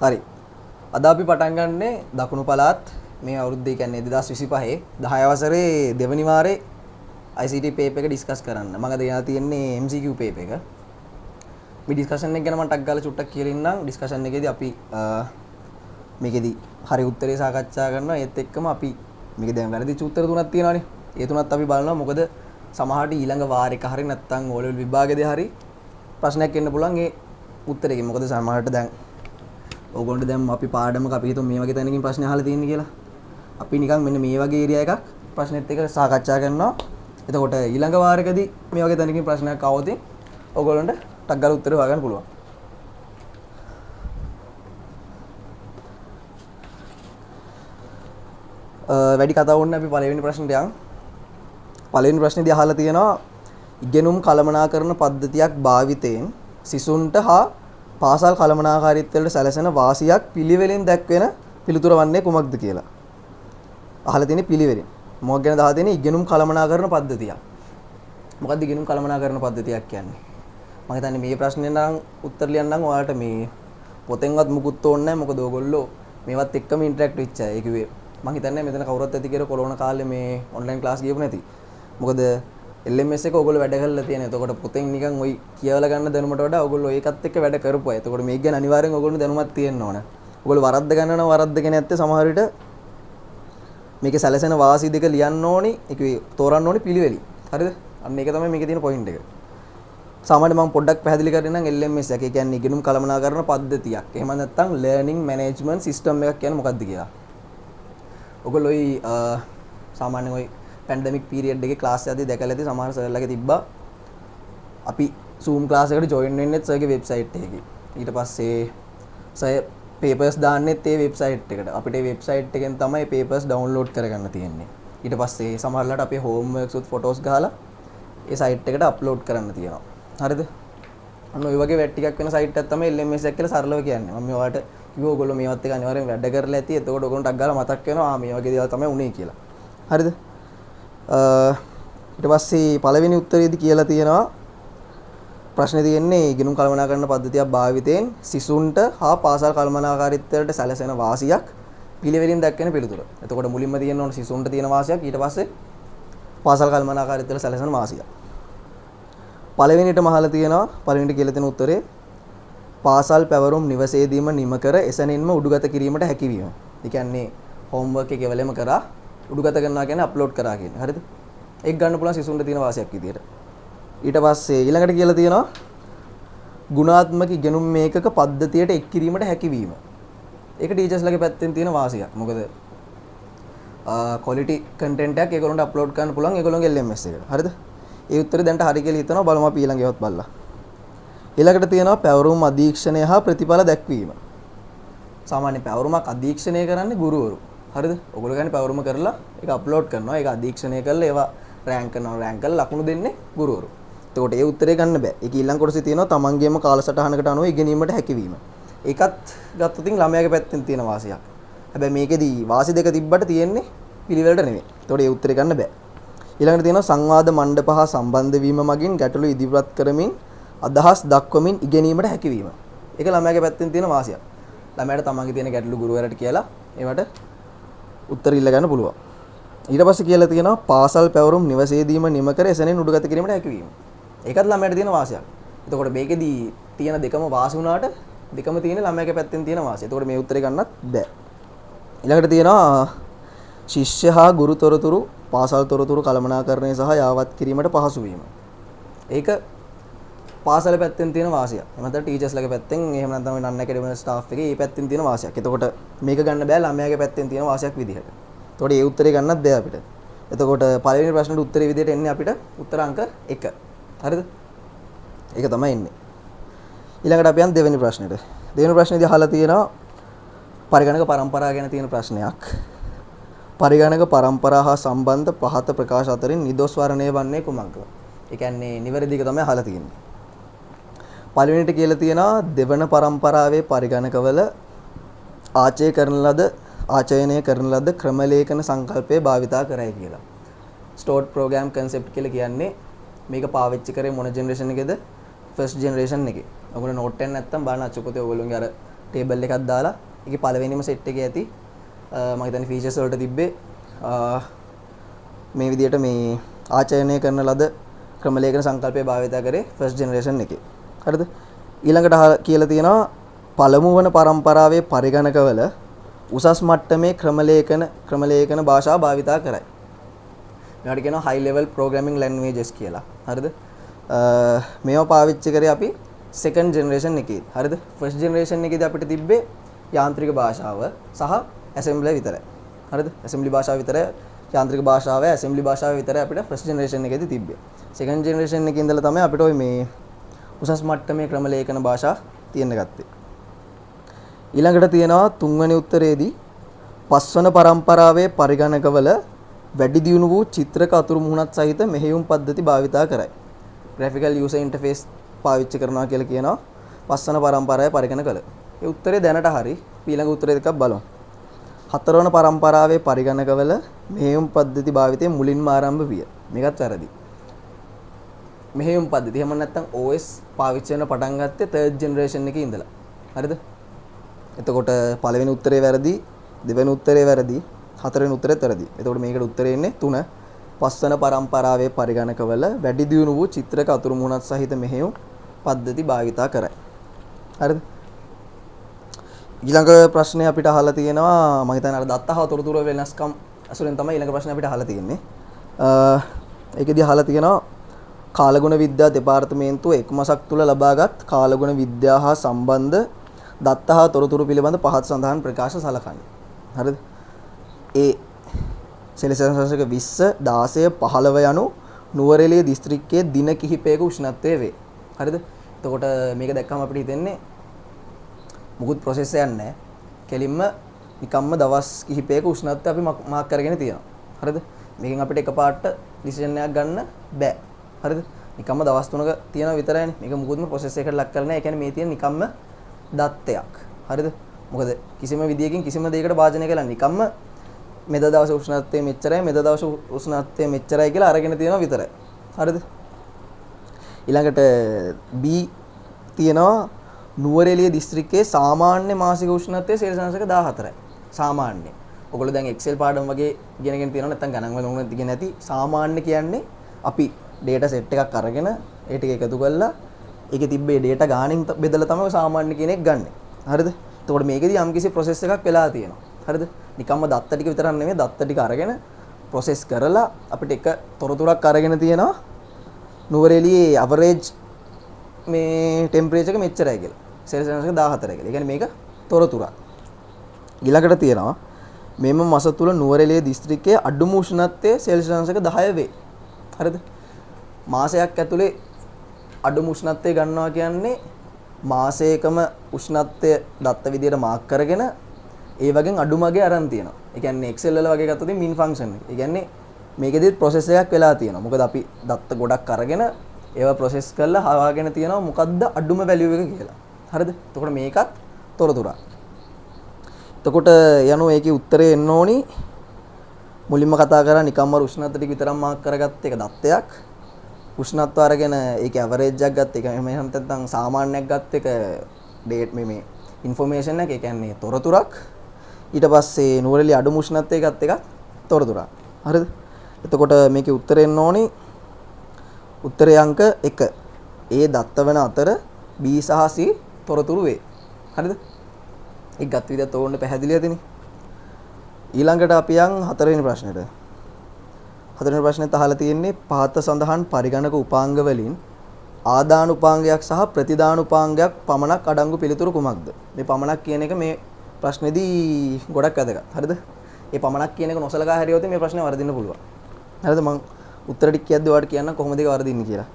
හරි. අද අපි පටන් ගන්නේ දකුණු පළාත් මේ අවුරුද්දේ කියන්නේ 2025 10 වසරේ දෙවනි වාරේ ICT පේපර් එක ඩිස්කස් කරන්න. මම අද ගෙනලා තියෙන්නේ MCQ පේපර් එක. මේ ඩිස්කෂන් එක ගැන මම ටක් ගාලා චුට්ටක් කියලා ඉන්නම්. ඩිස්කෂන් එකේදී අපි මේකෙදී හරි උත්තරේ සාකච්ඡා කරනවා. ඒත් එක්කම අපි මේක දැන් වැරදිච්ච උත්තර තුනක් තියෙනවානේ. ඒ තුනත් අපි බලනවා. මොකද සමහරට ඊළඟ වාරයක හරි නැත්නම් O level විභාගයේදී හරි ප්‍රශ්නයක් එන්න පුළුවන් ඒ උත්තරේකින්. මොකද සමහරට දැන් ඕගොල්ලන්ට දැන් අපි පාඩමක අපි හිතමු මේ වගේ තැනකින් ප්‍රශ්න අහලා තියෙන්නේ කියලා. අපි නිකන් මෙන්න මේ වගේ ඒරියා එකක් ප්‍රශ්නෙත් එක්ක සාකච්ඡා කරනවා. එතකොට ඊළඟ වාරයකදී මේ වගේ තැනකින් ප්‍රශ්නයක් ආවොත් ඕගොල්ලන්ට ටක් ගාලා උත්තර හොයාගන්න පුළුවන්. වැඩි කතා වුණේ අපි පළවෙනි ප්‍රශ්නට යන්. පළවෙනි ප්‍රශ්නේදී අහලා තියෙනවා ඉගෙනුම් කළමනාකරන පද්ධතියක් භාවිතයෙන් සිසුන්ට හා පාසල් කළමනාකාරීත්වයට සැලසෙන වාසියක් පිළිවෙලින් දැක්වෙන පිළිතුර වන්නේ කුමක්ද කියලා. අහලා තියෙන්නේ පිළිවෙලින්. මොකක් ගැනද අහලා තියෙන්නේ ඉගෙනුම් කළමනාකරන පද්ධතියක්. මොකක්ද ඉගෙනුම් කළමනාකරන පද්ධතියක් කියන්නේ? මම හිතන්නේ මේ ප්‍රශ්නේ නම් උත්තර ලියන්නම් ඔයාලට මේ පොතෙන්වත් මුකුත් ඕනේ නැහැ. මොකද ඕගොල්ලෝ මේවත් එක්කම ඉන්ටරැක්ට් වෙච්ච අය. ඒ කිව්වේ මම හිතන්නේ මෙතන කවුරුත් ඇති කියලා කොරෝනා කාලේ මේ ඔන්ලයින් ක්ලාස් ගියපු නැති. මොකද LMS එක ඔයගොල්ලෝ වැඩ කරලා තියෙන. එතකොට පොතෙන් නිකන් ওই කියවලා ගන්න දැනුමට වඩා ඔයගොල්ලෝ ඒකත් එක්ක වැඩ කරපුවා. එතකොට මේක ගැන අනිවාර්යෙන් ඔයගොල්ලෝ දැනුමක් තියෙන්න ඕන. ඔයගොල්ලෝ වරද්ද ගන්නව වරද්දගෙන නැත්තේ සමහර විට මේකේ සැලසෙන වාසි දෙක ලියන්න ඕනි. ඒක තෝරන්න ඕනි පිළිවෙලින්. හරිද? අන්න ඒක තමයි මේකේ තියෙන පොයින්ට් එක. සාමාන්‍යයෙන් මම පොඩ්ඩක් පැහැදිලි කරන්න නම් LMS එක. ඒ කියන්නේ ඉගෙනුම් කළමනාකරන පද්ධතියක්. එහෙම නැත්නම් learning management system එකක් කියන්නේ මොකක්ද කියලා. ඔයගොල්ලෝ සාමාන්‍යයෙන් ওই පැන්ඩමික් පීරියඩ් එකේ ක්ලාස් එකදී දැකලා ඇති සමහර සර්ලගේ තිබ්බා අපි Zoom ක්ලාස් එකට ජොයින් වෙන්නෙත් සර්ගේ වෙබ්සයිට් එකේ. ඊට පස්සේ සර් පේපර්ස් දාන්නෙත් ඒ වෙබ්සයිට් එකට. අපිට ඒ වෙබ්සයිට් එකෙන් තමයි පේපර්ස් ඩවුන්ලෝඩ් කරගන්න තියෙන්නේ. ඊට පස්සේ සමහරලාට අපේ හෝම්වර්ක්ස් උත් ෆොටෝස් ගහලා ඒ සයිට් එකට අප්ලෝඩ් කරන්න තියෙනවා. හරිද? අන්න ඔය වගේ වැඩ ටිකක් වෙන සයිට් එකක් තමයි LMS එක කියලා සරලව කියන්නේ. මම ඔයාලට කිව්වා ඔයගොල්ලෝ මේවත් එක අනිවාර්යෙන් වැඩ කරලා ඇති. එතකොට ඔයගොල්ලන්ට ටක් ගාලා මතක් වෙනවා මේ වගේ දේවල් තමයි උනේ කියලා. හරිද? ඊට පස්සේ පළවෙනි උත්තරේදී කියලා තියෙනවා ප්‍රශ්නේ තියෙන්නේ ඉගෙනුම් කළමනාකරන පද්ධතියක් භාවිතයෙන් සිසුන්ට හා පාසල් කළමනාකාරීත්වයට සැලසෙන වාසියක් පිළිවෙලින් දැක්වෙන පිළිතුර. එතකොට මුලින්ම තියෙන්න ඕන සිසුන්ට තියෙන වාසියක් ඊට පස්සේ පාසල් කළමනාකාරීත්වයට සැලසෙන වාසියක්. පළවෙනිටම අහලා තියෙනවා පළවෙනිට කියලා තියෙන උත්තරේ පාසල් පැවරුම් නිවසේදීම නිම කර එසැනින්ම උඩුගත කිරීමට හැකියවීම. ඒ කියන්නේ හෝම්වර්ක් එක කෙවලෙම කරා උඩුගත කරනවා කියන්නේ අප්ලෝඩ් කරා කියන්නේ. හරිද? ඒක ගන්න පුළුවන් සිසුන්ට තියෙන වාසියක් විදියට. ඊට පස්සේ ඊළඟට කියලා තියෙනවා ගුණාත්මක ඉගෙනුම් මේකක පද්ධතියට එක් කිරීමට හැකියවීම. ඒක ටීචර්ස්ලගේ පැත්තෙන් තියෙන වාසියක්. මොකද ක්වොලිටි කන්ටෙන්ට් එකක් ඒගොල්ලන්ට අප්ලෝඩ් කරන්න පුළුවන් ඒගොල්ලන්ගේ LMS එකට. හරිද? ඒ උත්තරේ දැන්ට හරි කියලා හිතනවා බලමු අපි ඊළඟ ඒවත් බලලා. ඊළඟට තියෙනවා පැවරුම් අධීක්ෂණය හා ප්‍රතිඵල දැක්වීම. සාමාන්‍ය පැවරුමක් අධීක්ෂණය කරන්නේ ගුරුවරු. හරිද? ඔයගොල්ලෝ ගන්නේ පැවරුම කරලා ඒක අප්ලෝඩ් කරනවා. ඒක අධීක්ෂණය කරලා ඒවා රෑන්ක් කරනවා. රෑන්ක් කරලා ලකුණු දෙන්නේ ගුරුවරු. එතකොට ඒ උත්තරේ ගන්න බෑ. ඒක ඊළඟ කොටසේ තියෙනවා තමන්ගේම කාලසටහනකට අනුව ඉගෙනීමට හැකියවීම. ඒකත් ගත්තොත් ළමයාගේ පැත්තෙන් තියෙන වාසියක්. හැබැයි මේකෙදී වාසි දෙක තිබ්බට තියෙන්නේ පිළිවෙලට නෙමෙයි. එතකොට ඒ උත්තරේ ගන්න බෑ. ඊළඟට තියෙනවා සංවාද මණ්ඩප හා සම්බන්ධ වීම මගින් ගැටළු ඉදිරිපත් කරමින් අදහස් දක්වමින් ඉගෙනීමට හැකියවීම. ඒක ළමයාගේ පැත්තෙන් තියෙන වාසියක්. ළමයාට තමන්ගේ තියෙන ගැටළු ගුරුවරයාට කියලා ඒවට උත්තර ඉල්ල ගන්න පුළුවන්. ඊට පස්සේ කියලා තියෙනවා පාසල් පැවරුම් නිවසේදීම නිම කර එසැනින් උඩුගත කිරීමට හැකියවීම. ඒකත් ළමයාට තියෙන වාසියක්. එතකොට මේකෙදී තියෙන දෙකම වාසි වුණාට දෙකම තියෙන ළමයාගේ පැත්තෙන් තියෙන වාසිය. එතකොට මේ උත්තරේ ගන්නත් බෑ. ඊළඟට තියෙනවා ශිෂ්‍ය හා ගුරු තොරතුරු පාසල් තොරතුරු කළමනාකරණය සහ යාවත් කිරීමට පහසු වීම. ඒක පාසල පැත්තෙන් තියෙන වාසියක්. එහෙම නැත්නම් ටීචර්ස්ලගේ පැත්තෙන් එහෙම නැත්නම් නන් ඇකඩමික් ස්ටාෆ් එකේ මේ පැත්තෙන් තියෙන වාසියක්. එතකොට මේක ගන්න බෑ ළමයාගේ පැත්තෙන් තියෙන වාසියක් විදිහට. එතකොට මේ උත්තරේ ගන්නත් බෑ අපිට. එතකොට පළවෙනි ප්‍රශ්නෙට උත්තරේ විදිහට එන්නේ අපිට උත්තර අංක 1. හරිද? ඒක තමයි එන්නේ. ඊළඟට අපි යන් දෙවෙනි ප්‍රශ්නෙට. දෙවෙනි ප්‍රශ්නේදී අහලා තියෙනවා පරිගණක පරම්පරාව ගැන තියෙන ප්‍රශ්නයක්. පරිගණක පරම්පරාව හා සම්බන්ධ පහත ප්‍රකාශ අතරින් නිදොස් වර්ණය වන්නේ කුමක්ද? ඒ කියන්නේ නිවැරදි එක තමයි අහලා තියෙන්නේ. පළවෙනිට කියලා තියෙනවා දෙවන පරම්පරාවේ පරිගණකවල ආචයනය කරන ලද ක්‍රමලේඛන සංකල්පය භාවිතා කරයි කියලා. ස්ටෝර්ඩ් ප්‍රෝග්‍රෑම් කන්සෙප්ට් කියලා කියන්නේ මේක පාවිච්චි කරේ මොන ජෙනරේෂන් එකේද? ෆස්ට් ජෙනරේෂන් එකේ. ඔයගොල්ලෝ නෝට් එක නැත්තම් බලන්න අච්චු පොතේ ඔයගොල්ලෝගේ අර ටේබල් එකක් දාලා ඒකේ පළවෙනිම සෙට් එකේ ඇති මම හිතන්නේ ෆීචර්ස් වලට තිබ්බේ මේ විදිහට මේ ආචරණය කරන ලද ක්‍රම ලේඛන සංකල්පය භාවිත කරේ ෆස්ට් ජෙනරේෂන් එකේ. හරිද? ඊළඟට කියලා තියෙනවා පළමු වන පරම්පරාවේ පරිගණකවල උසස් මට්ටමේ ක්‍රම ලේඛන භාෂා භාවිත කරයි. මේවට කියනවා high level programming languages කියලා. හරිද? මේවා පාවිච්චි කරේ අපි second generation එකේදී. හරිද? first generation එකේදී අපිට තිබ්බේ යාන්ත්‍රික භාෂාව සහ assembly විතරයි. හරිද? assembly භාෂාව විතරයි යාන්ත්‍රික භාෂාව assembly භාෂාව විතරයි අපිට first generation එකේදී තිබ්බේ. second generation එකේ ඉඳලා තමයි අපිට ওই මේ උසස් මට්ටමේ ක්‍රම ලේඛන භාෂා තියෙන්න ගත්තේ. ඊළඟට තියෙනවා තුන්වෙනි උත්තරේදී පස්වන පරම්පරාවේ පරිගණකවල වැඩි දියුණු වූ චිත්‍රක අතුරු මුහුණත් සහිත මෙහෙයුම් පද්ධති භාවිතා කරයි. graphical user interface පාවිච්චි කරනවා කියලා කියනවා පස්වන පරම්පරාවේ පරිගණකවල. ඒ උත්තරේ දැනට හරි. ඊළඟ උත්තරේ දෙකක් බලමු. හතරවන පරම්පරාවේ පරිගණකවල මෙහෙයුම් පද්ධති භාවිතය මුලින්ම ආරම්භ විය. මේකත් වැරදි. මෙහෙයුම් පද්ධතිය එහෙම නැත්නම් OS පාවිච්චි කරන පටන් ගත්තේ third generation එකේ ඉඳලා. හරිද? එතකොට පළවෙනි උත්තරේ වැරදි, දෙවෙනි උත්තරේ වැරදි, හතරවෙනි උත්තරේත් වැරදි. එතකොට මේකට උත්තරේ එන්නේ 3. පස්වන පරම්පරාවේ පරිගණකවල වැඩි දියුණු වූ චිත්‍රක අතුරු මුහුණත් සහිත මෙහෙයුම් පද්ධති භාවිතා කරයි. හරිද? ඊළඟ ප්‍රශ්නේ අපිට අහලා තියෙනවා මම හිතන්නේ අර දත්ත හා තොරතුරු වෙනස්කම් අසුරෙන් තමයි ඊළඟ ප්‍රශ්නේ අපිට අහලා තියෙන්නේ. ඒකෙදි අහලා තියෙනවා කාලගුණ විද්‍යා දෙපාර්තමේන්තුව එක් මාසක් තුල ලබාගත් කාලගුණ විද්‍යාව හා සම්බන්ධ දත්ත හා තොරතුරු පිළිබඳ පහත් සඳහන් ප්‍රකාශ සලකන්නේ. හරිද? ඒ සෙල්සියස් අංශක 20 16 15 යනු නුවරඑළිය දිස්ත්‍රික්කයේ දින කිහිපයක උෂ්ණත්වය වේ. හරිද? එතකොට මේක දැක්කම අපිට හිතෙන්නේ මුකුත් ප්‍රොසෙස් එකක් නැහැ. කෙලින්ම නිකම්ම දවස් කිහිපයක උෂ්ණත්වය අපි මාක් කරගෙන තියෙනවා. හරිද? මේකෙන් අපිට එකපාරට ඩිසිෂන් එකක් ගන්න බෑ. හරිද? නිකම්ම දවස් 3ක තියෙනවා විතරයිනේ. මේක මුකුත්ම ප්‍රොසෙස් එකකට ලක් කරලා නැහැ. ඒ කියන්නේ මේ තියෙන නිකම්ම දත්තයක්. හරිද? මොකද කිසිම විදියකින් කිසිම දෙයකට භාජනය කළා නිකම්ම මෙද දවස් උෂ්ණත්වය මෙච්චරයි මෙද දවස් උෂ්ණත්වය මෙච්චරයි කියලා අරගෙන තියෙනවා විතරයි. හරිද? ඊළඟට B තියෙනවා නුවරඑළිය දිස්ත්‍රික්කයේ සාමාන්‍ය මාසික උෂ්ණත්වය සෙල්සියස් 14යි. සාමාන්‍ය. ඔයගොල්ලෝ දැන් Excel පාඩම් වගේ ඉගෙනගෙන තියෙනවා නැත්නම් ගණන් වල උනත් ඉගෙන නැති සාමාන්‍ය කියන්නේ අපි data set එකක් අරගෙන ඒ ටික එකතු කරලා ඒකේ තිබ්බේ data ගාණෙන් බෙදලා තමයි සාමාන්‍ය කියන එක ගන්නෙ. හරිද? එතකොට මේකෙදි යම්කිසි process එකක් වෙලා තියෙනවා. හරිද? නිකම්ම දත්ත ටික විතරක් නෙමෙයි දත්ත ටික අරගෙන process කරලා අපිට එක තොරතුරක් අරගෙන තියෙනවා නුවරඑළියේ average මේ temperature එක මෙච්චරයි කියලා. සෙල්සියස් 14යි කියලා. ඒ කියන්නේ මේක තොරතුරක්. ඊළඟට තියෙනවා මෙම මාස තුල නුවරඑළිය දිස්ත්‍රික්කයේ අඩුම උෂ්ණත්වය සෙල්සියස් 10 වේ. හරිද? මාසයක් ඇතුලේ අඩුම උෂ්ණත්වය ගන්නවා කියන්නේ මාසයකම උෂ්ණත්වය දත්ත විදියට මාක් කරගෙන ඒ වගේ අඩුමගේ අරන් තියෙනවා. ඒ කියන්නේ Excel වල වගේ ගත්තොත් min function එක. ඒ කියන්නේ මේකෙදිත් process එකක් වෙලා තියෙනවා. මොකද අපි දත්ත ගොඩක් අරගෙන ඒවා process කරලා හවාගෙන තියෙනවා මොකද්ද අඩුම value එක කියලා. හරිද? එතකොට මේකත් තොරතුරක්. එතකොට යනෝ ඒකේ උත්තරේ එන්න ඕනි මුලින්ම කතා කරා නිකම්ම උෂ්ණත්වය ටික විතරක් මාක් කරගත්ත එක දත්තයක්. උෂ්ණත්වය අරගෙන ඒකේ ඇවරේජ් එකක් ගත්ත එක එහෙම නැත්නම් සාමාන්‍යයක් ගත්ත එක ඩේට් මේ ඉන්ෆෝමේෂන් එක. ඒ කියන්නේ තොරතුරක්. ඊට පස්සේ නුවරඑළිය අඩු උෂ්ණත්වය ගත්ත එක තොරතුරක්. හරිද? එතකොට මේකේ උත්තරේ එන්න ඕනි උත්තරේ අංක 1. ඒ දත්ත වෙන අතර B සහ C තොරතුරු වේ. හරිද? ඒක ගත් විදිහට ඕන්න පැහැදිලි ඇතිනේ. ඊළඟට අපි යන් හතරවෙනි ප්‍රශ්නෙට. හතරවෙනි ප්‍රශ්නෙත් අහලා තියෙන්නේ පහත සඳහන් පරිගණක උපාංග වලින් ආදාන උපාංගයක් සහ ප්‍රතිදාන උපාංගයක් පමණක් අඩංගු පිළිතුරු කුමක්ද? මේ පමණක් කියන එක මේ ප්‍රශ්නේදී ගොඩක් වැදගත්. හරිද? මේ පමණක් කියන එක නොසලකා හැරියොත් මේ ප්‍රශ්නේ වරදින්න පුළුවන්. හරිද? මම උත්තර ටික කියද්දි ඔයාලට කියන්න කොහොමද ඒක වරදින්නේ කියලා.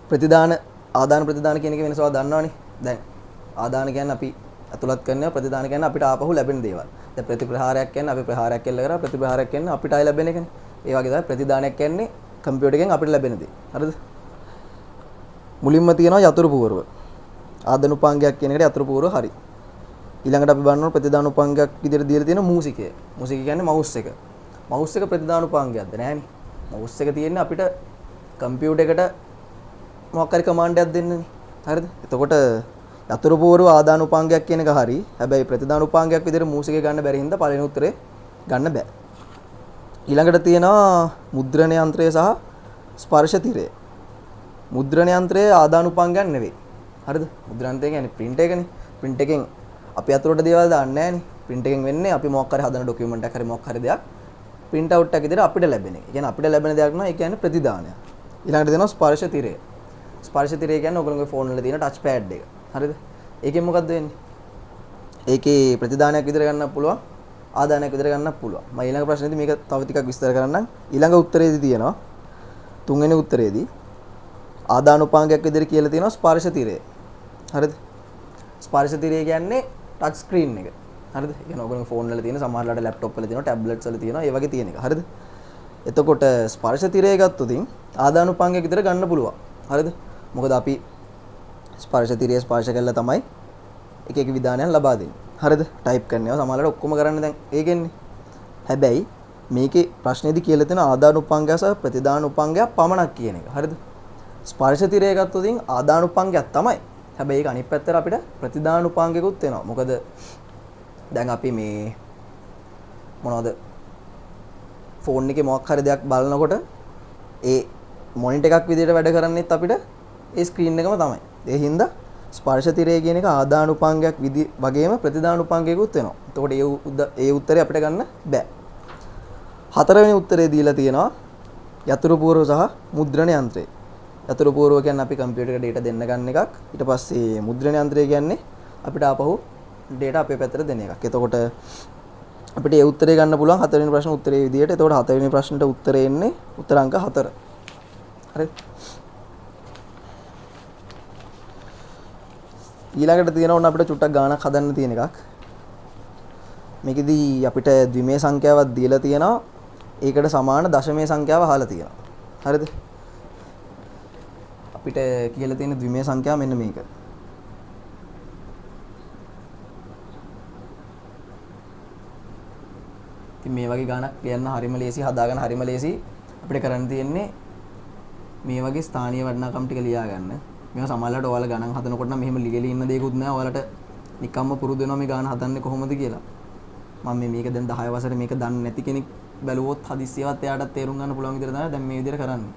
ප්‍රතිදාන ආදාන ප්‍රතිදාන කියන එක වෙනස ඔයා දන්නවනේ. දැන් ආදාන කියන්නේ අපි අතුලත් කරනවා ප්‍රතිදාන කියන්නේ අපිට ආපහු ලැබෙන දේවල්. දැන් ප්‍රතිප්‍රහාරයක් කියන්නේ අපි ප්‍රහාරයක් කෙල්ල කරා ප්‍රතිප්‍රහාරයක් කියන්නේ අපිට ආයි ලැබෙන එකනේ. ඒ වගේ තමයි ප්‍රතිදානයක් කියන්නේ කම්පියුටර් එකෙන් අපිට ලැබෙන දේ. හරිද? මුලින්ම තියෙනවා යතුරු පුවරුව. ආදාන උපාංගයක් කියන එකට යතුරු පුවරුව හරි. ඊළඟට අපි බලනවා ප්‍රතිදාන උපාංගයක් විදිහට දීලා තියෙන මූසිකය. මූසිකය කියන්නේ මවුස් එක. මවුස් එක ප්‍රතිදාන උපාංගයක්ද නෑනේ. මවුස් එක තියෙන්නේ අපිට කම්පියුටර් එකට මොකක් හරි කමාන්ඩ් එකක් දෙන්නනේ. හරිද? එතකොට යතුරු පූර්ව ආදානුපාංගයක් කියන එක හරි. හැබැයි ප්‍රතිදානුපාංගයක් විදිහට මූසිකේ ගන්න බැරි හින්දා පළවෙනි උත්තරේ ගන්න බෑ. ඊළඟට තියෙනවා මුද්‍රණ යන්ත්‍රය සහ ස්පර්ශ තිරය. මුද්‍රණ යන්ත්‍රය ආදානුපාංගයක් නෙවෙයි. හරිද? මුද්‍රණ යන්ත්‍රය කියන්නේ print එකනේ. print එකෙන් අපි අතුරට දේවල් දාන්නේ නැහනේ. print එකෙන් වෙන්නේ අපි මොකක් හරි හදන document එකක් හරි මොකක් හරි දෙයක් print out එකක් විදිහට අපිට ලැබෙන එක. ඒ කියන්නේ අපිට ලැබෙන දෙයක් නම් ඒ කියන්නේ ප්‍රතිදානය. ඊළඟට දෙනවා ස්පර්ශ තිරය. ස්පර්ශ තිරය කියන්නේ ඔයගොල්ලෝගේ ෆෝන් වල තියෙන ටච් පෑඩ් එක. හරිද? ඒකෙන් මොකද්ද වෙන්නේ? ඒකේ ප්‍රතිදානයක් විතර ගන්නත් පුළුවන්, ආදානයක් විතර ගන්නත් පුළුවන්. මම ඊළඟ ප්‍රශ්නේදී මේක තව ටිකක් විස්තර කරන්නම්. ඊළඟ උත්තරේදී තියෙනවා තුන්වෙනි උත්තරේදී ආදානුපාංගයක් විදිහට කියලා තියෙනවා ස්පර්ශ තිරය. හරිද? ස්පර්ශ තිරය කියන්නේ ටච් ස්ක්‍රීන් එක. හරිද? ඒ කියන්නේ ඔයගොල්ලෝ ෆෝන් වල තියෙන සමහරලාට ලැප්ටොප් වල තියෙනවා, ටැබ්ලට්ස් වල තියෙනවා, ඒ වගේ තියෙන එක. හරිද? එතකොට ස්පර්ශ තිරය ගත්තොත් ආදානුපාංගයක් විතර ගන්න පුළුවන්. හරිද? මොකද අපි ස්පර්ශ තිරය ස්පර්ශ කළා තමයි එක එක විධානයන් ලබා දෙන්නේ. හරිද? ටයිප් කරනවා සමහරවිට ඔක්කොම කරන්නේ දැන් ඒකෙන්නේ. හැබැයි මේකේ ප්‍රශ්නේදී කියලා තියෙන ආදානුපාංගය සහ ප්‍රතිදානුපාංගය පමණක් කියන එක. හරිද? ස්පර්ශ තිරය ගත්තොත් ආදානුපාංගයක් තමයි. හැබැයි ඒක අනිත් පැත්තට අපිට ප්‍රතිදානුපාංගයකුත් වෙනවා. මොකද දැන් අපි මේ මොනවද ෆෝන් එකේ මොකක් හරි දෙයක් බලනකොට ඒ මොනිටර් එකක් විදිහට වැඩ කරන්නේත් අපිට ඒ ස්ක්‍රීන් එකම තමයි. ඒ හින්දා ස්පර්ශ තිරය කියන එක ආදානුපාංගයක් වගේම ප්‍රතිදානුපාංගයකුත් වෙනවා. එතකොට ඒ උත්තරේ අපිට ගන්න බෑ. හතරවෙනි උත්තරේ දීලා තියෙනවා යතුරු පූර්ව සහ මුද්‍රණ යන්ත්‍රය. යතුරු පූර්ව කියන්නේ අපි කම්පියුටර් එකට data දෙන්න ගන්න එකක්. ඊට පස්සේ මුද්‍රණ යන්ත්‍රය කියන්නේ අපිට ආපහු data අපේ පැත්තට දෙන එකක්. එතකොට අපිට ඒ උත්තරේ ගන්න පුළුවන් හතරවෙනි ප්‍රශ්න උත්තරේ විදිහට. එතකොට හතරවෙනි ප්‍රශ්නට උත්තරේ එන්නේ උත්තර අංක 4. හරිද? ඊළඟට තියෙනවා ඕන අපිට චුට්ටක් ගාණක් හදන්න තියෙන එකක්. මේකෙදී අපිට ද්විමේ සංඛ්‍යාවක් දීලා තියෙනවා. ඒකට සමාන දශමයේ සංඛ්‍යාව අහලා තියෙනවා. හරිද? අපිට කියලා තියෙන ද්විමේ සංඛ්‍යාව මෙන්න මේක. ඉතින් මේ වගේ ගාණක් කියන්න හරිම ලේසි, හදාගන්න හරිම ලේසි. අපිට කරන්න තියෙන්නේ මේ වගේ ස්ථානීය වටිනාකම් ටික ලියා ගන්න. මේවා සමහරවිට ඔයාලා ගණන් හදනකොට නම් මෙහෙම ලියලා ඉන්න දෙයක්වත් නෑ. ඔයාලට නිකම්ම පුරුදු වෙනවා මේ ගාන හදන්නේ කොහොමද කියලා. මම මේක දැන් 10 වසරේ මේක දන්නේ නැති කෙනෙක් බැලුවොත් හදිස්සියවත් එයාටත් තේරුම් ගන්න පුළුවන් විදිහට තමයි දැන් මේ විදිහට කරන්නේ.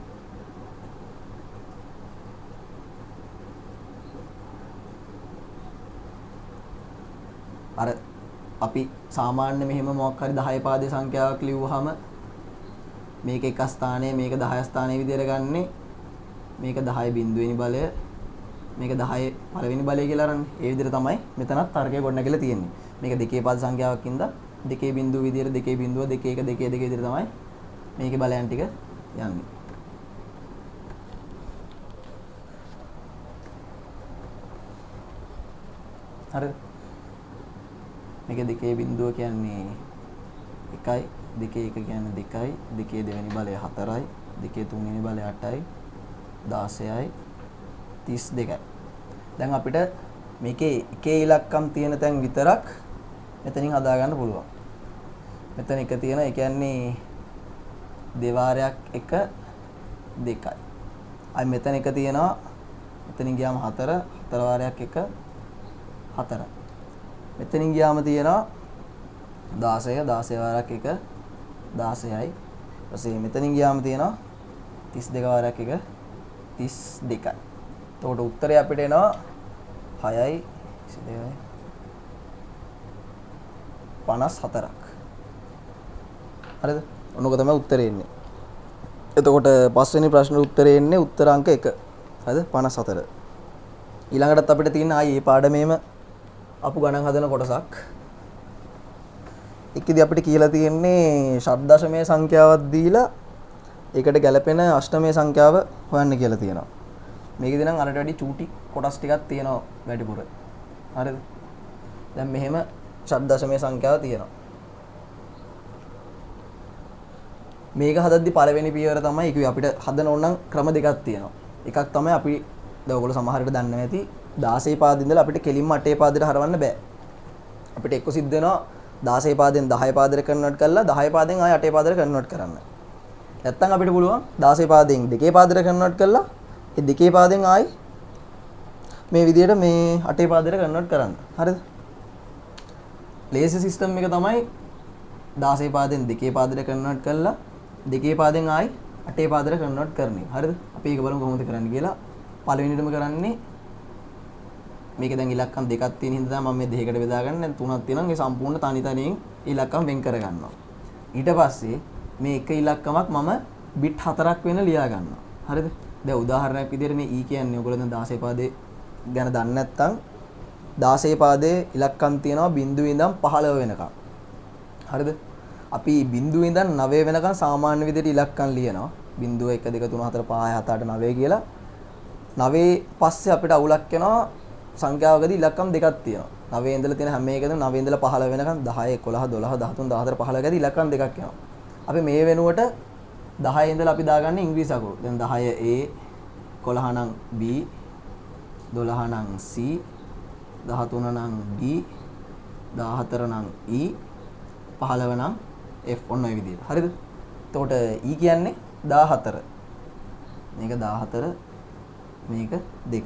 අර අපි සාමාන්‍ය මෙහෙම මොකක් හරි 10 පාදේ සංඛ්‍යාවක් ලියුවාම මේක එක ස්ථානයේ මේක 10 ස්ථානයේ විදිහට ගන්නේ. මේක 10 බිඳුවෙනි බලය, මේක 10 පළවෙනි බලය කියලා අරන්නේ. ඒ විදිහට තමයි මෙතනත් තර්කය ගොඩනගලා තියෙන්නේ. මේක දෙකේ පාද සංඛ්‍යාවක් ඉඳලා දෙකේ බිඳුව විදිහට දෙකේ බිඳුව දෙක එක දෙකේ දෙක විදිහට තමයි මේකේ බලයන් ටික යන්නේ. හරිද? මේක දෙකේ බිඳුව කියන්නේ 1යි, දෙකේ එක කියන්නේ 2යි, දෙකේ දෙවෙනි බලය 4යි, දෙකේ තුන්වෙනි බලය 8යි, 16යි, 32යි. දැන් අපිට මේකේ එකේ ඉලක්කම් තියෙන තැන් විතරක් මෙතනින් හදා ගන්න පුළුවන්. මෙතන එක තියෙන ඒ කියන්නේ දෙවාරයක් 1 2යි. අයි මෙතන එක තියෙනවා. මෙතනින් ගියාම 4 4 වාරයක් 1 4යි. මෙතනින් ගියාම තියෙනවා 16 16 වාරයක් 1 16යි. ඊපස්සේ මෙතනින් ගියාම තියෙනවා 32 වාරයක් 1 32යි. එතකොට උත්තරය අපිට එනවා 6යි 22යි 54ක්. හරිද? ඔන්නෝක තමයි උත්තරේ එන්නේ. එතකොට පස්වෙනි ප්‍රශ්නෙට උත්තරේ එන්නේ උත්තර අංක 1. හරිද? 54. ඊළඟටත් අපිට තියෙන ආයේ මේ පාඩමේම අපු ගණන් හදන කොටසක්. එකෙදි අපිට කියලා තියෙන්නේ ෂඩ්දශමයේ සංඛ්‍යාවක් දීලා ඒකට ගැලපෙන අෂ්ටමයේ සංඛ්‍යාව හොයන්න කියලා තියෙනවා. මේකෙදි නම් අරට වැඩි චූටි කොටස් ටිකක් තියෙනවා වැඩිපුර. හරිද? දැන් මෙහෙම ෂඩ්දශමයේ සංඛ්‍යාව තියෙනවා. මේක හදද්දි පළවෙනි පියවර තමයි කිව්වේ අපිට හදන ඕන නම් ක්‍රම දෙකක් තියෙනවා. එකක් තමයි අපි දැන් ඔයගොල්ලෝ සමහර විට දන්නේ නැති 16 පාදේ ඉඳලා අපිට කෙලින්ම 8 පාදයට හරවන්න බෑ. අපිට එක්ක සිද්ධ වෙනවා 16 පාදෙන් 10 පාදයට කන්වර්ට් කරලා 10 පාදෙන් ආය 8 පාදයට කන්වර්ට් කරන්න. නැත්තම් අපිට පුළුවන් 16 පාදෙන් 2 පාදයට කන්වර්ට් කරලා ඒ 2 පාදෙන් ආයි මේ විදිහට මේ 8 පාදයට කන්වර්ට් කරන්න. හරිද? ලේසි සිස්ටම් එක තමයි 16 පාදෙන් 2 පාදයට කන්වර්ට් කරලා 2 පාදෙන් ආයි 8 පාදයට කන්වර්ට් කරන එක. හරිද? අපි ඒක බලමු කොහොමද කරන්න කියලා. පළවෙනිටම කරන්නේ මේක දැන් ඉලක්කම් දෙකක් තියෙන හින්දා මම මේ දෙකකට බෙදාගන්න. දැන් තුනක් තියෙනවා. ඒ සම්පූර්ණ තනි තනියෙන් ඉලක්කම් වෙන් කර ගන්නවා. ඊට පස්සේ මේ එක ඉලක්කමක් මම බිට් 4ක් වෙන ලියා ගන්නවා. හරිද? දැන් උදාහරණයක් විදිහට මේ E කියන්නේ ඔයගොල්ලෝ දැන් 16 පාදේ ගැන දන්නේ නැත්නම් 16 පාදේ ඉලක්කම් තියෙනවා බිංදුව ඉඳන් 15 වෙනකම්. හරිද? අපි බිංදුව ඉඳන් 9 වෙනකම් සාමාන්‍ය විදිහට ඉලක්කම් ලියනවා. බිංදුව 1 2 3 4 5 6 7 8 9 කියලා. 9 පස්සේ අපිට අවුලක් වෙනවා සංඛ්‍යාවකදී ඉලක්කම් දෙකක් තියෙනවා. 9 ඉඳලා තියෙන හැම එකකම 9 ඉඳලා 15 වෙනකම් 10 11 12 13 14 15 කදී ඉලක්කම් දෙකක් එනවා. අපි මේ වෙනුවට 10 ඉඳලා අපි දාගන්නේ ඉංග්‍රීසි අකුරු. දැන් 10 A 11 නම් B 12 නම් C 13 නම් D 14 නම් E 15 නම් F ඔන්න ඔය විදිහට. හරිද? එතකොට E කියන්නේ 14. මේක 14 මේක 2.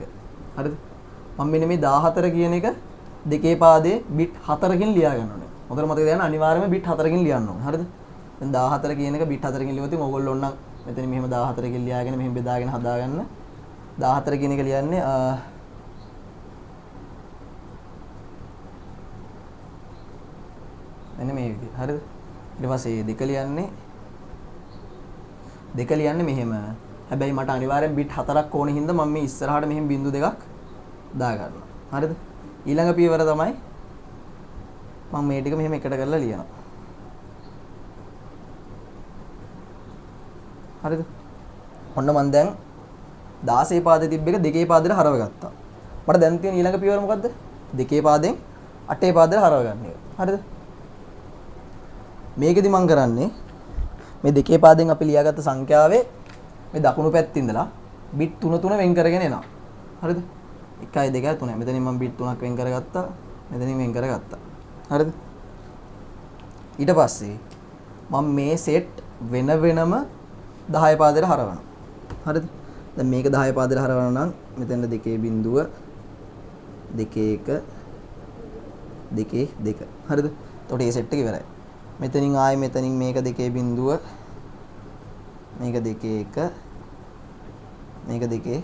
හරිද? මම මෙන්න මේ 14 කියන එක දෙකේ පාදයේ බිට් 4කින් ලියා ගන්න ඕනේ. හොඳට මතක තියාගන්න අනිවාර්යයෙන්ම බිට් 4කින් ලියන්න ඕනේ. හරිද? දැන් 14 කියන එක බිට් 4කින් ලියුවොත් ඕගොල්ලෝ ඕනනම් මෙතන මෙහෙම 14කින් ලියාගෙන මෙහෙම බෙදාගෙන හදාගන්න. 14 කියන එක ලියන්නේ මෙන්න මේ විදිහට. හරිද? ඊට පස්සේ දෙක ලියන්නේ මෙහෙම. හැබැයි මට අනිවාර්යෙන් බිට් 4ක් ඕන හින්දා මම මේ ඉස්සරහට මෙහෙම බිංදු දෙකක් දා ගන්නවා. හරිද? ඊළඟ පියවර තමයි මම මේ ටික මෙහෙම එකට කරලා ලියනවා. හරිද? ඔන්න මම දැන් 16 පාදේ තිබ්බ එක දෙකේ පාදයට හරව ගත්තා. මට දැන් තියෙන ඊළඟ පියවර මොකද්ද? දෙකේ පාදෙන් 8 පාදයට හරව ගන්න එක. හරිද? මේකෙදි මම කරන්නේ මේ දෙකේ පාදෙන් අපි ලියාගත්ත සංඛ්‍යාවේ මේ දකුණු පැත්තේ ඉඳලා බිට් 3 3 වෙන් කරගෙන එනවා. හරිද? 1යි 2යි 3යි. මෙතනින් මම බිට් 3ක් වෙන් කරගත්තා. මෙතනින් වෙන් කරගත්තා. හරිද? ඊට පස්සේ මම මේ සෙට් වෙන වෙනම 10 පාදයට හරවනවා. හරිද? දැන් මේක 10 පාදයට හරවනවා නම් මෙතන දෙකේ බිඳුව දෙකේ 1 දෙකේ 2. හරිද? එතකොට මේ සෙට් එක ඉවරයි. මෙතනින් ආයේ මෙතනින් මේක දෙකේ බිඳුව මේක දෙකේ 1 මේක දෙකේ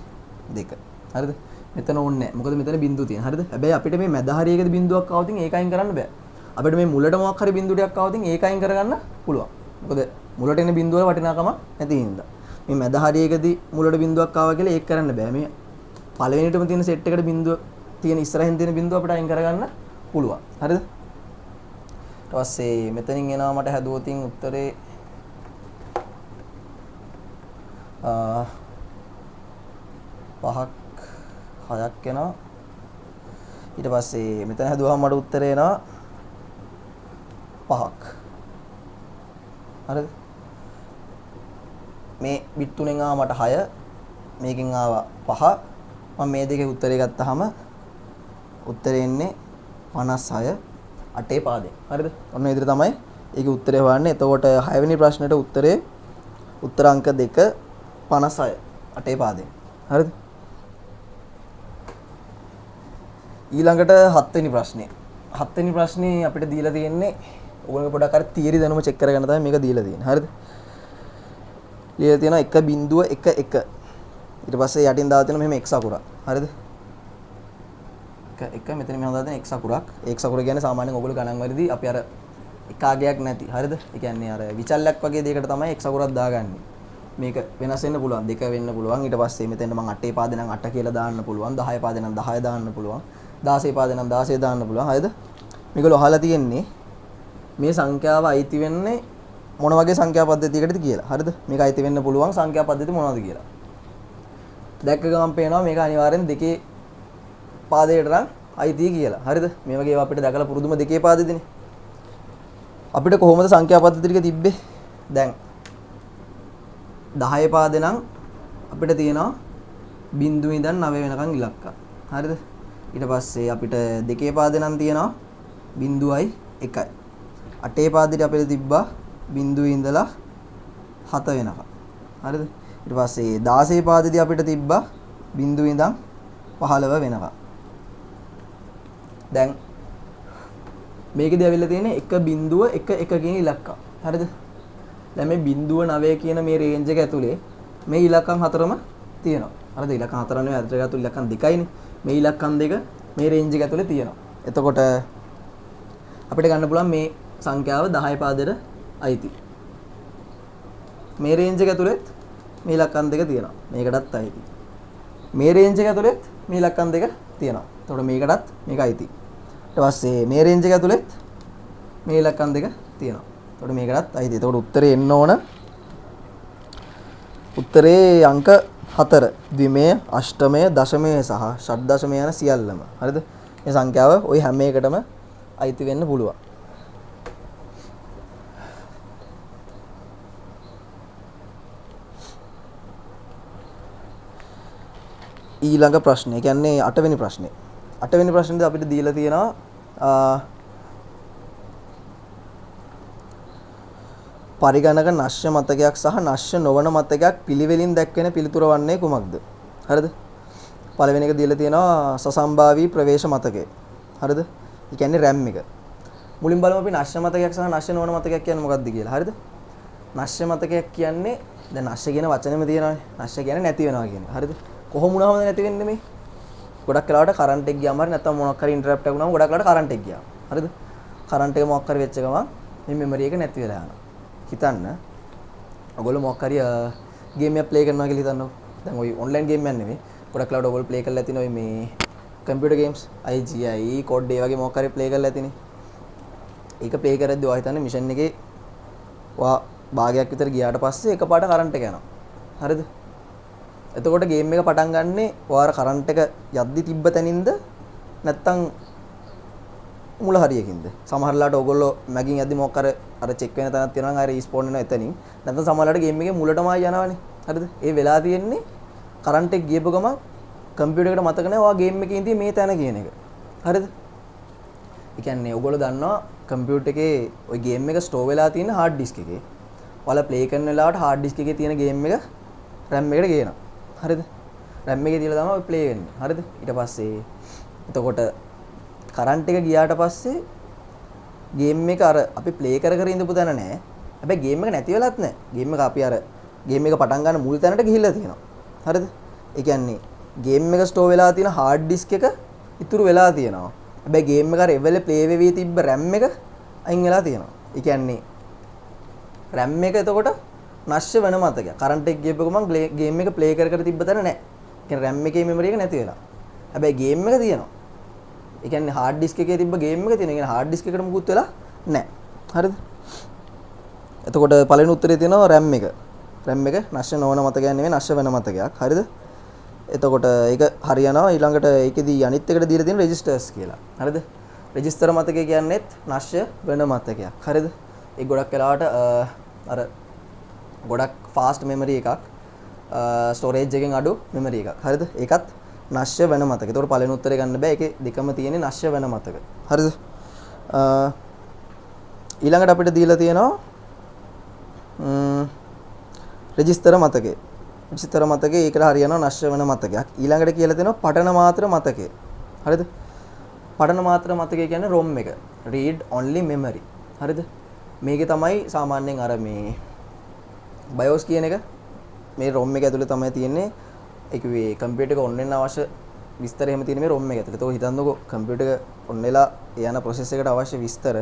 2. හරිද? මෙතන ඕනේ නැහැ. මොකද මෙතන බිඳුව තියෙන. හරිද? හැබැයි අපිට මේ මැද හරියකද බිඳුවක් ආවොත් ඒක අයින් කරන්න බෑ. අපිට මේ මුලට මොකක් හරි බිඳුව ටිකක් ආවොත් ඒක අයින් කරගන්න පුළුවන්. මොකද මුලට එන බිඳුව වල වටිනාකම නැති හින්දා. මේ මැද හරියකදී මුලට බිඳුවක් ආවා කියලා ඒක කරන්න බෑ. මේ පළවෙනිටම තියෙන සෙට් එකට බිඳුව තියෙන ඉස්සරහින් තියෙන බිඳුව අපිට අයින් කරගන්න පුළුවන්. හරිද? ඊට පස්සේ මෙතනින් එනවා මට හැදුවොතින් උත්තරේ 5ක් 6ක් එනවා. ඊට පස්සේ මෙතන හැදුවම මට උත්තරේ එනවා 5ක්. හරිද? මේ බිට් 3ෙන් ආව මට 6 මේකෙන් ආවා 5. මම මේ දෙකේ උත්තරේ ගත්තාම උත්තරේ එන්නේ 56 8 පාදේ. හරිද? ඔන්න ඒ විදිහට තමයි ඒකේ උත්තරේ හොයන්නේ. එතකොට 6 වෙනි ප්‍රශ්නෙට උත්තරේ උත්තර අංක 2 56 8 පාදේ. හරිද? ඊළඟට 7 වෙනි ප්‍රශ්නේ. 7 වෙනි ප්‍රශ්නේ අපිට දීලා තියෙන්නේ ඔයගොල්ලෝ පොඩක් අර තියරි දැනුම චෙක් කරගන්න තමයි මේක දීලා තියෙන්නේ. හරිද? ලියලා තියෙනවා 1.1 ඊට පස්සේ යටින් දාලා තියෙනවා මෙහෙම x අකුරක්. හරිද? 1 මෙතන මෙහෙම දාලා තියෙන x අකුරක්. x අකුර කියන්නේ සාමාන්‍යයෙන් ඔයගොල්ලෝ ගණන් වලදී අපි අර එකාගයක් නැති. හරිද? ඒ කියන්නේ අර විචල්යක් වගේ දෙයකට තමයි x අකුරක් දාගන්නේ. මේක වෙනස් වෙන්න පුළුවන්. 2 වෙන්න පුළුවන්. ඊට පස්සේ මෙතෙන්ට මම 8 පාදේ නම් 8 කියලා දාන්න පුළුවන්. 10 පාදේ නම් 10 දාන්න පුළුවන්. 16 පාදේ නම් 16 දාන්න පුළුවන්. හරිද? මේගොල්ලෝ අහලා තියෙන්නේ මේ සංඛ්‍යාව අයිති වෙන්නේ මොන වගේ සංඛ්‍යා පද්ධතියකටද කියලා. හරිද? මේක අයිති වෙන්න පුළුවන් සංඛ්‍යා පද්ධතිය මොනවද කියලා. දැක්ක ගමන් පේනවා මේක අනිවාර්යෙන් දෙකේ පාදයට නම් අයිති කියලා. හරිද? මේ වගේ ඒවා අපිට දැකලා පුරුදුම දෙකේ පාදෙදිනේ. අපිට කොහොමද සංඛ්‍යා පද්ධතිය ටික තිබ්බේ? දැන් 10 පාදේ නම් අපිට තියෙනවා බිංදුව ඉඳන් 9 වෙනකන් ඉලක්ක. හරිද? ඊට පස්සේ අපිට දෙකේ පාදේ නම් තියෙනවා බිංදුවයි 1යි. 8 පාදෙට අපිට තිබ්බා බිංදුවේ ඉඳලා 7 වෙනකම්. හරිද? ඊට පස්සේ 16 පාදෙදී අපිට තිබ්බා බිංදුවේ ඉඳන් 15 වෙනවා. දැන් මේකදී අවිල්ල තියෙන්නේ 1.1 කියන ඉලක්කය. හරිද? දැන් මේ 0.9 කියන මේ රේන්ජ් එක ඇතුලේ මේ ඉලක්කම් හතරම තියෙනවා. හරිද? ඉලක්කම් හතර නෙවෙයි අතර ගාතු ඉලක්කම් දෙකයිනේ. මේ ඉලක්කම් දෙක මේ රේන්ජ් එක ඇතුලේ තියෙනවා. එතකොට අපිට ගන්න පුළුවන් මේ සංඛ්‍යාව 10 පාදයට අයිති. මේ රේන්ජ් එක ඇතුලෙත් මේ ඉලක්කම් දෙක තියෙනවා. මේකටත් අයිති. මේ රේන්ජ් එක ඇතුලෙත් මේ ඉලක්කම් දෙක තියෙනවා. එතකොට මේකටත් මේක අයිති. ඊට පස්සේ මේ රේන්ජ් එක ඇතුලෙත් මේ ඉලක්කම් දෙක තියෙනවා. එතකොට මේකටත් අයිති. එතකොට උත්තරේ එන්න ඕන. උත්තරේ අංක 4 ද්විමය, අෂ්ටමය, දශමය සහ ෂඩ්දශමය යන සියල්ලම. හරිද? මේ සංඛ්‍යාව ওই හැම එකටම අයිති වෙන්න පුළුවන්. ඊළඟ ප්‍රශ්නේ කියන්නේ 8 වෙනි ප්‍රශ්නේ. 8 වෙනි ප්‍රශ්නේදී අපිට දීලා තියෙනවා පරිගණක නශ්‍ය මතකයක් සහ නශ්‍ය නොවන මතකයක් පිළිවෙලින් දැක්වෙන පිළිතුර වන්නේ කුමක්ද? හරිද? පළවෙනි එක දීලා තියෙනවා සසම්භාවී ප්‍රවේශ මතකය. හරිද? ඒ කියන්නේ RAM එක. මුලින් බලමු අපි නශ්‍ය මතකයක් සහ නශ්‍ය නොවන මතකයක් කියන්නේ මොකක්ද කියලා. හරිද? නශ්‍ය මතකයක් කියන්නේ දැන් නශ්‍ය කියන වචනේම තියෙනවානේ. නශ්‍ය කියන්නේ නැති වෙනවා කියන්නේ. හරිද? කොහොම වුණාමද නැති වෙන්නේ මේ? ගොඩක් වෙලාවට කරන්ට් එක ගියාම හරි නැත්නම් මොනක් හරි ඉන්ටරප්ට් එකක් වුණාම ගොඩක් වෙලාවට කරන්ට් එක ගියා. හරිද? කරන්ට් එක මොකක් හරි වෙච්ච ගමන් මේ මෙමරි එක නැති වෙලා යනවා. හිතන්න ඔයගොල්ලෝ මොකක් හරි ගේම් එකක් ප්ලේ කරනවා කියලා හිතන්නකෝ. දැන් ওই ඔන්ලයින් ගේම් එකක් නෙමෙයි. ගොඩක් වෙලාවට ඔයගොල්ලෝ ප්ලේ කරලා ඇතිනේ මේ කම්පියුටර් ගේම්ස් IGI COD ඒ වගේ මොකක් හරි ප්ලේ කරලා ඇතිනේ. ඒක ප්ලේ කරද්දී ඔයා හිතන්නේ මිෂන් එකේ ඔයා භාගයක් විතර ගියාට පස්සේ එකපාරට කරන්ට් එක යනවා. හරිද? එතකොට ගේම් එක පටන් ගන්නෙ ඔයාලා කරන්ට් එක යද්දි තිබ්බ තැනින්ද නැත්තම් මුල හරියකින්ද? සමහරලාට ඔයගොල්ලෝ මැගින් යද්දි මොකක් අර චෙක් වෙන තැනක් තියෙනවා නම් අර රීස්පෝන් වෙනවා එතනින්. නැත්නම් සමහරලාට ගේම් එකේ මුලටම ආය යනවනේ. හරිද? ඒ වෙලා තියෙන්නේ කරන්ට් එක ගියපු ගමන් කම්පියුටර් එකට මතක නැහැ ඔයා ගේම් එකේ ඉඳී මේ තැන කියන එක. හරිද? ඒ කියන්නේ ඔයගොල්ලෝ දන්නවා කම්පියුටර් එකේ ওই ගේම් එක ස්ටෝර් වෙලා තියෙන හાર્ඩ් ඩිස්ක් එකේ. ඔයාලා ප්ලේ කරන වෙලාවට හાર્ඩ් ඩිස්ක් එකේ තියෙන ගේම් එක RAM එකට ගේනවා. හරිද? RAM එකේ තියලා තමයි ඔය ප්ලේ වෙන්නේ. හරිද? ඊට පස්සේ එතකොට කරන්ට් එක ගියාට පස්සේ ගේම් එක අර අපි ප්ලේ කර කර ඉඳපු තැන නෑ. හැබැයි ගේම් එක නැති වෙලත් නෑ. ගේම් එක අපි අර ගේම් එක පටන් ගන්න මුල් තැනට ගිහිල්ලා තියෙනවා. හරිද? ඒ කියන්නේ ගේම් එක ස්ටෝර් වෙලා තියෙන හાર્ඩ් ඩිස්ක් එක ඉතුරු වෙලා තියෙනවා. හැබැයි ගේම් එක අර එවෙලේ ප්ලේ වෙවි තිබ්බ RAM එක අයින් වෙලා තියෙනවා. ඒ කියන්නේ RAM එක එතකොට නශ්‍ය වෙන මතකයක්. කරන්ට් එක ගියපු ගමන් ගේම් එක ප්ලේ කර කර තිබ්බ තැන නෑ. ඒ කියන්නේ RAM එකේ මෙමරි එක නැති වෙලා. හැබැයි ගේම් එක තියෙනවා. ඒ කියන්නේ හાર્ඩ් ඩිස්ක් එකේ තිබ්බ ගේම් එක තියෙන. ඒ කියන්නේ හાર્ඩ් ඩිස්ක් එකට මුකුත් වෙලා නැහැ. හරිද? එතකොට පළවෙනි උත්තරේ තියෙනවා RAM එක. RAM එක නශ්‍ය නොවන මතකයක් නෙමෙයි නශ්‍ය වෙන මතකයක්. හරිද? එතකොට ඒක හරියනවා. ඊළඟට ඒකෙදී අනිත් එකට දීලා තියෙන රෙජිස්ටර්ස් කියලා. හරිද? රෙජිස්ටර් මතකය කියන්නේත් නශ්‍ය වෙන මතකයක්. හරිද? ඒ ගොඩක් වෙලාවට අර ගොඩක් ෆාස්ට් මෙමරි එකක් ස්ටෝරේජ් එකෙන් අඩු මෙමරි එකක්. හරිද? ඒකත් නශ්‍ය වෙන මතක. ඒතකොට පළවෙනි උත්තරේ ගන්න බෑ. ඒකේ දෙකම තියෙන්නේ නශ්‍ය වෙන මතක. හරිද? ඊළඟට අපිට දීලා තියෙනවා රෙජිස්ටර් මතකේ. රෙජිස්ටර් මතකේ ඒකට හරියනවා නශ්‍ය වෙන මතකයක්. ඊළඟට කියලා තියෙනවා පඨන මාත්‍ර මතකය. හරිද? පඨන මාත්‍ර මතකය කියන්නේ ROM එක. read only memory. හරිද? මේකේ තමයි සාමාන්‍යයෙන් අර මේ BIOS කියන එක මේ ROM එක ඇතුලේ තමයි තියෙන්නේ. ඒ කිව්වේ කම්පියුටර් එක ඔන් වෙන්න අවශ්‍ය විස්තර එහෙම තියෙන මේ ROM එක ඇතුලේ. ඒක හිතන්නකෝ කම්පියුටර් එක ඔන් වෙලා යන ප්‍රොසෙස් එකට අවශ්‍ය විස්තර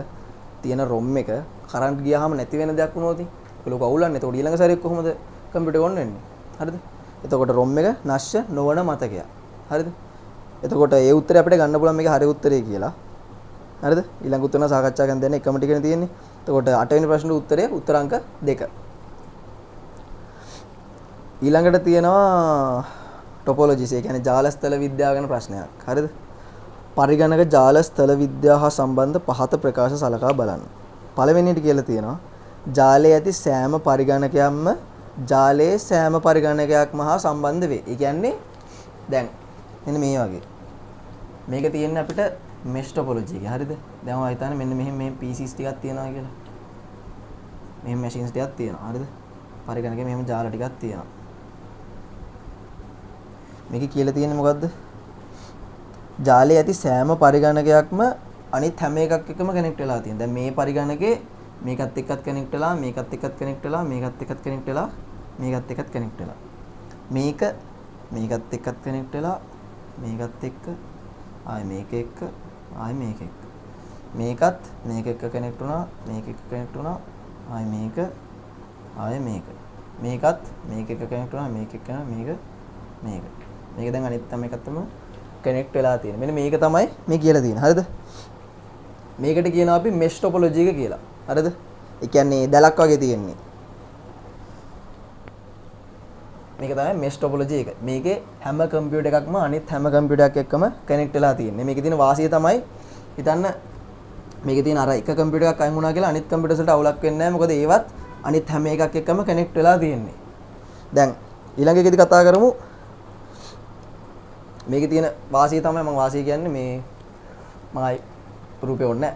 තියෙන ROM එක කරන්ට් ගියාම නැති වෙන දෙයක් වුණොත් ඒක ලොකු අවුලක් නේ. ඒක ඊළඟ සැරේ කොහොමද කම්පියුටර් එක ඔන් වෙන්නේ? හරිද? එතකොට ROM එක නශ්‍ය නොවන මතකයක්. හරිද? එතකොට ඒ උත්තරේ අපිට ගන්න පුළුවන් මේක හරි උත්තරේ කියලා. හරිද? ඊළඟ උත්තරන සාකච්ඡා කරන්න දෙන්න එකම ටිකනේ තියෙන්නේ. එතකොට 8 වෙනි ප්‍රශ්නේ උත්තරය උත්තර අංක 2. ඊළඟට තියෙනවා ටොපොලොජිස්. ඒ කියන්නේ ජාලස්තල විද්‍යාව ගැන ප්‍රශ්නයක්. හරිද? පරිගණක ජාලස්තල විද්‍යාව හා සම්බන්ධ පහත ප්‍රකාශ සලකා බලන්න. පළවෙනියට කියලා තියෙනවා ජාලයේ ඇති සෑම පරිගණකයක්ම ජාලයේ සෑම පරිගණකයක්ම හා සම්බන්ධ වේ. ඒ කියන්නේ දැන් මෙන්න මේ වගේ. මේක තියෙන්නේ අපිට මෙෂ් ටොපොලොජි එකේ. හරිද? දැන් ඔයා හිතන්නේ මෙන්න මෙහෙම PCs ටිකක් තියෙනවා කියලා. මෙහෙම මැෂින්ස් ටිකක් තියෙනවා. හරිද? පරිගණකේ මෙහෙම ජාල ටිකක් තියෙනවා. මේක කියලා තියෙන්නේ මොකද්ද? ජාලයේ ඇති සෑම පරිගණකයක්ම අනිත් හැම එකක් එක්කම කනෙක්ට් වෙලා තියෙනවා. දැන් මේ පරිගණකේ මේකත් එක්කත් කනෙක්ට් වෙලා, මේකත් එක්කත් කනෙක්ට් වෙලා, මේකත් එක්කත් කනෙක්ට් වෙලා, මේකත් එක්කත් කනෙක්ට් වෙලා. මේක මේකත් එක්කත් කනෙක්ට් වෙලා, මේකත් එක්ක ආයි මේක එක්ක ආයි මේක එක්ක. මේකත් මේක එක්ක කනෙක්ට් වුණා, මේක එක්ක කනෙක්ට් වුණා, ආයි මේක ආයි මේක. මේකත් මේක එක්ක කනෙක්ට් වුණා, මේක එක්ක මේක මේක. මේක දැන් අනිත් හැම එකටම කනෙක්ට් වෙලා තියෙනවා. මෙන්න මේක තමයි මේ කියලා තියෙන්නේ. හරිද? මේකට කියනවා අපි mesh topology එක කියලා. හරිද? ඒ කියන්නේ දැලක් වගේ තියෙන්නේ. මේක තමයි mesh topology එක. මේකේ හැම කම්පියුටර් එකක්ම අනිත් හැම කම්පියුටර් එකක් එක්කම කනෙක්ට් වෙලා තියෙන්නේ. මේකේ තියෙන වාසිය තමයි හිතන්න මේකේ තියෙන අර එක කම්පියුටර් එකක් අයින් වුණා කියලා අනිත් කම්පියුටර්ස් වලට අවුලක් වෙන්නේ නැහැ. මොකද ඒවත් අනිත් හැම එකක් එක්කම කනෙක්ට් වෙලා තියෙන්නේ. දැන් ඊළඟ එකේදී කතා කරමු මේකේ තියෙන වාසිය තමයි මම වාසිය කියන්නේ මේ මම රූපේ ඕනේ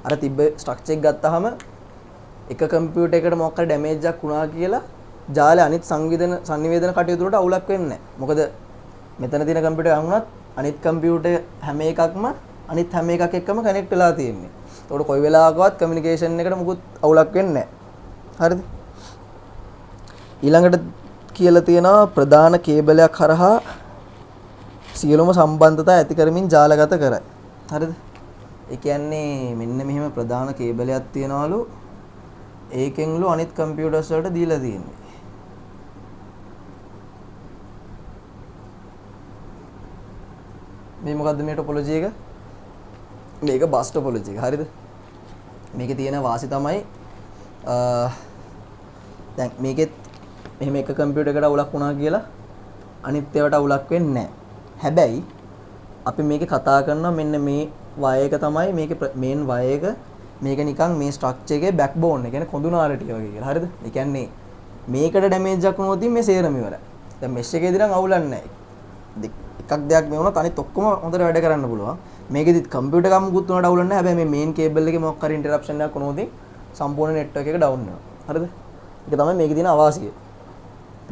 අර තිබ්බ ස්ට්‍රක්චර් එක ගත්තාම එක කම්පියුටර් එකකට මොකක් හරි ඩැමේජ් එකක් වුණා කියලා ජාලේ අනිත් සංනිවේදන කටයුතු වලට අවුලක් වෙන්නේ නැහැ. මොකද මෙතන තියෙන කම්පියුටර් එකක් වුණත් අනිත් කම්පියුටර් හැම එකක්ම අනිත් හැම එකක් එක්කම කනෙක්ට් වෙලා තියෙන්නේ. ඒකට කොයි වෙලාවකවත් කමියුනිකේෂන් එකට මුකුත් අවුලක් වෙන්නේ නැහැ. හරිද? ඊළඟට කියලා තියෙනවා ප්‍රධාන කේබලයක් හරහා සියලුම සම්බන්ධතා ඇති කරමින් ජාලගත කරයි. හරිද? ඒ කියන්නේ මෙන්න මෙහෙම ප්‍රධාන කේබලයක් තියනවලු ඒකෙන්ලු අනිත් කම්පියුටර්ස් වලට දීලා තියෙන්නේ. මේ මොකද්ද මේ ටොපොලොජි එක? මේක බස් ටොපොලොජි එක. හරිද? මේකේ තියෙන වාසි තමයි දැන් මේකෙත් මෙහෙම එක කම්පියුටර් එකකට අවුලක් වුණා කියලා අනිත් ඒවාට අවුලක් වෙන්නේ නැහැ. හැබැයි අපි මේකේ කතා කරනවා මෙන්න මේ වයර් එක තමයි මේකේ මේන් වයර් එක. මේක නිකන් මේ ස්ට්‍රක්චර් එකේ බෑක්බෝන් එක. කියන්නේ කොඳු නාරටිය වගේ කියලා. හරිද? ඒ කියන්නේ මේකට ඩැමේජ් එකක් වුණොත් මේ සේරම ඉවරයි. දැන් මෙෂ් එකේදී නම් අවුලක් නැහැ. එකක් දෙයක් මේ වුණොත් අනිත් ඔක්කොම හොඳට වැඩ කරන්න පුළුවන්. මේකෙදිත් කම්පියුටර් එකක් මුකුත් උනට අවුලක් නැහැ. හැබැයි මේ මේන් කේබල් එකේ මොකක් හරි ඉන්ටරප්ෂන් එකක් වුණොත් සම්පූර්ණ නෙට්වර්ක් එක ඩවුන් වෙනවා. හරිද? ඒක තමයි මේකේ තියෙන අවාසිය.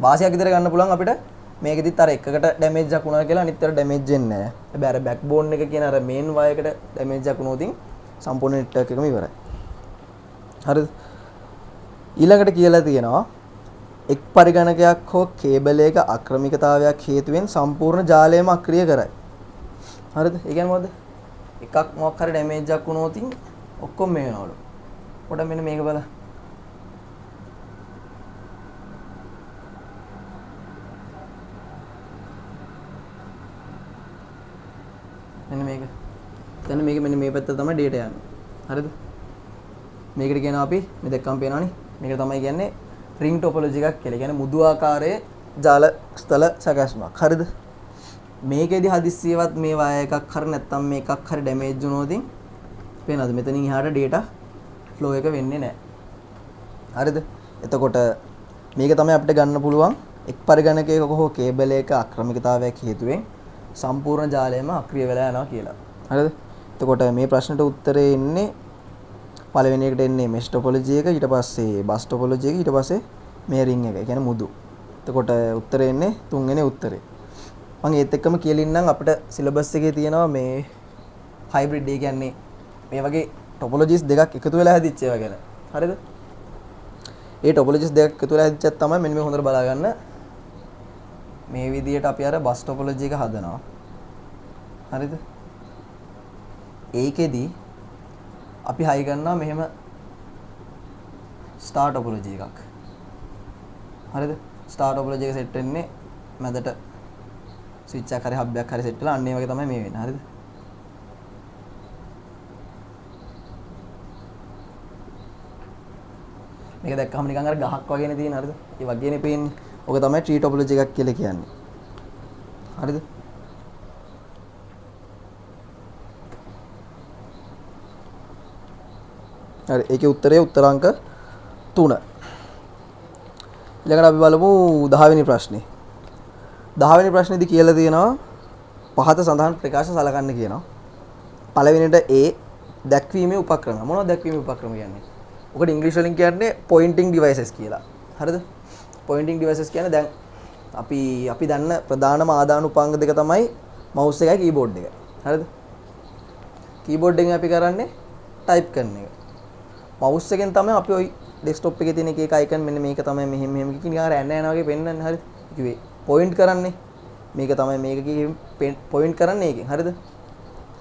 වාසියක් විතර ගන්න පුළුවන් අපිට මේකෙදිත් අර එකකට ඩැමේජ් එකක් වුණා කියලා අනිත් ඒවාට ඩැමේජ් වෙන්නේ නැහැ. හැබැයි අර බෑක්බෝන් එක කියන අර මේන් වයර් එකට ඩැමේජ් එකක් වුණොත් සම්පූර්ණ නෙට්වර්ක් එකම ඉවරයි. හරිද? ඊළඟට කියලා තියෙනවා එක් පරිගණකයක් හෝ කේබලයක අක්‍රමිකතාවයක් හේතුවෙන් සම්පූර්ණ ජාලයම අක්‍රිය කරයි. හරිද? ඒ කියන්නේ මොකද? එකක් මොකක් හරි ඩැමේජ් එකක් වුණොත් ඔක්කොම මේ වෙනවලු. පොඩ මෙන්න මේක බලන්න. මෙන්න මේක. දැන් මේක මෙන්න මේ පැත්තට තමයි data යන්නේ. හරිද? මේකට කියනවා අපි මේ දෙකම පේනවනේ. මේක තමයි කියන්නේ ring topology එකක් කියලා. කියන්නේ මුදු ආකාරයේ ජාල ස්ථල සැකැස්මක්. හරිද? මේකෙදි හදිස්සියවත් මේ වයර් එකක් හරි නැත්නම් මේකක් හරි ඩැමේජ් වුණොත් පේනවද? මෙතනින් එහාට data flow එක වෙන්නේ නැහැ. හරිද? එතකොට මේක තමයි අපිට ගන්න පුළුවන් එක් පරිගණකයක හෝ කේබල් එක අක්‍රමිකතාවයක් හේතුවෙන් සම්පූර්ණ ජාලයම අක්‍රිය වෙලා යනවා කියලා. හරිද? එතකොට මේ ප්‍රශ්නට උත්තරේ එන්නේ පළවෙනි එකට එන්නේ mesh topology එක, ඊට පස්සේ bus topology එක, ඊට පස්සේ මේ ring එක. ඒ කියන්නේ මුදු. එතකොට උත්තරේ එන්නේ තුන්වෙනි උත්තරේ. මම ඒත් එක්කම කියලින්නම් අපිට සිලබස් එකේ තියෙනවා මේ hybrid ඒ කියන්නේ මේ වගේ topologies දෙකක් එකතු වෙලා හැදිච්ච ඒවා ගැන. හරිද? ඒ topologies දෙකක් එකතු වෙලා හැදිච්චත් තමයි මෙන්න මේ හොඳට බලා ගන්න. මේ විදියට අපි අර bus topology එක හදනවා. හරිද? ඒකෙදි අපි හයි ගන්නවා මෙහෙම star topology එකක්. හරිද? star topology එක සෙට් වෙන්නේ මැදට ස්විච් එකක් හරි හබ් එකක් හරි සෙට් වෙලා අන්න ඒ වගේ තමයි මේ වෙන්නේ. හරිද? මේක දැක්කම නිකන් අර ගහක් වගේනේ තියෙන. හරිද? ඒ වගේනේ පේන්නේ. ඔක තමයි tree topology එකක් කියලා කියන්නේ. හරිද? හරි ඒකේ උත්තරය උත්තරාංක 3. ඊළඟට අපි බලමු 10 වෙනි ප්‍රශ්නේ. 10 වෙනි ප්‍රශ්නේදී කියලා තියෙනවා පහත සඳහන් ප්‍රකාශ සලකන්න කියනවා. පළවෙනිට A දැක්වීමේ උපක්‍රම. මොනවද දැක්වීමේ උපක්‍රම කියන්නේ? ඔකට ඉංග්‍රීසි වලින් කියන්නේ pointing devices කියලා. හරිද? pointing devices කියන්නේ දැන් අපි දන්න ප්‍රධානම ආදාන උපාංග දෙක තමයි mouse එකයි keyboard එකයි. හරිද? keyboard එකෙන් අපි කරන්නේ type කරන එක. mouse එකෙන් තමයි අපි ওই desktop එකේ තියෙන එක එක icon මෙන්න මේක තමයි මෙහෙම මෙහෙම කිය නිකන් රැන්න යනවා වගේ පෙන්නන්නේ. හරිද? කිව්වේ point කරන්නේ මේක තමයි මේක කිය point කරන්නේ ඒකෙන්. හරිද?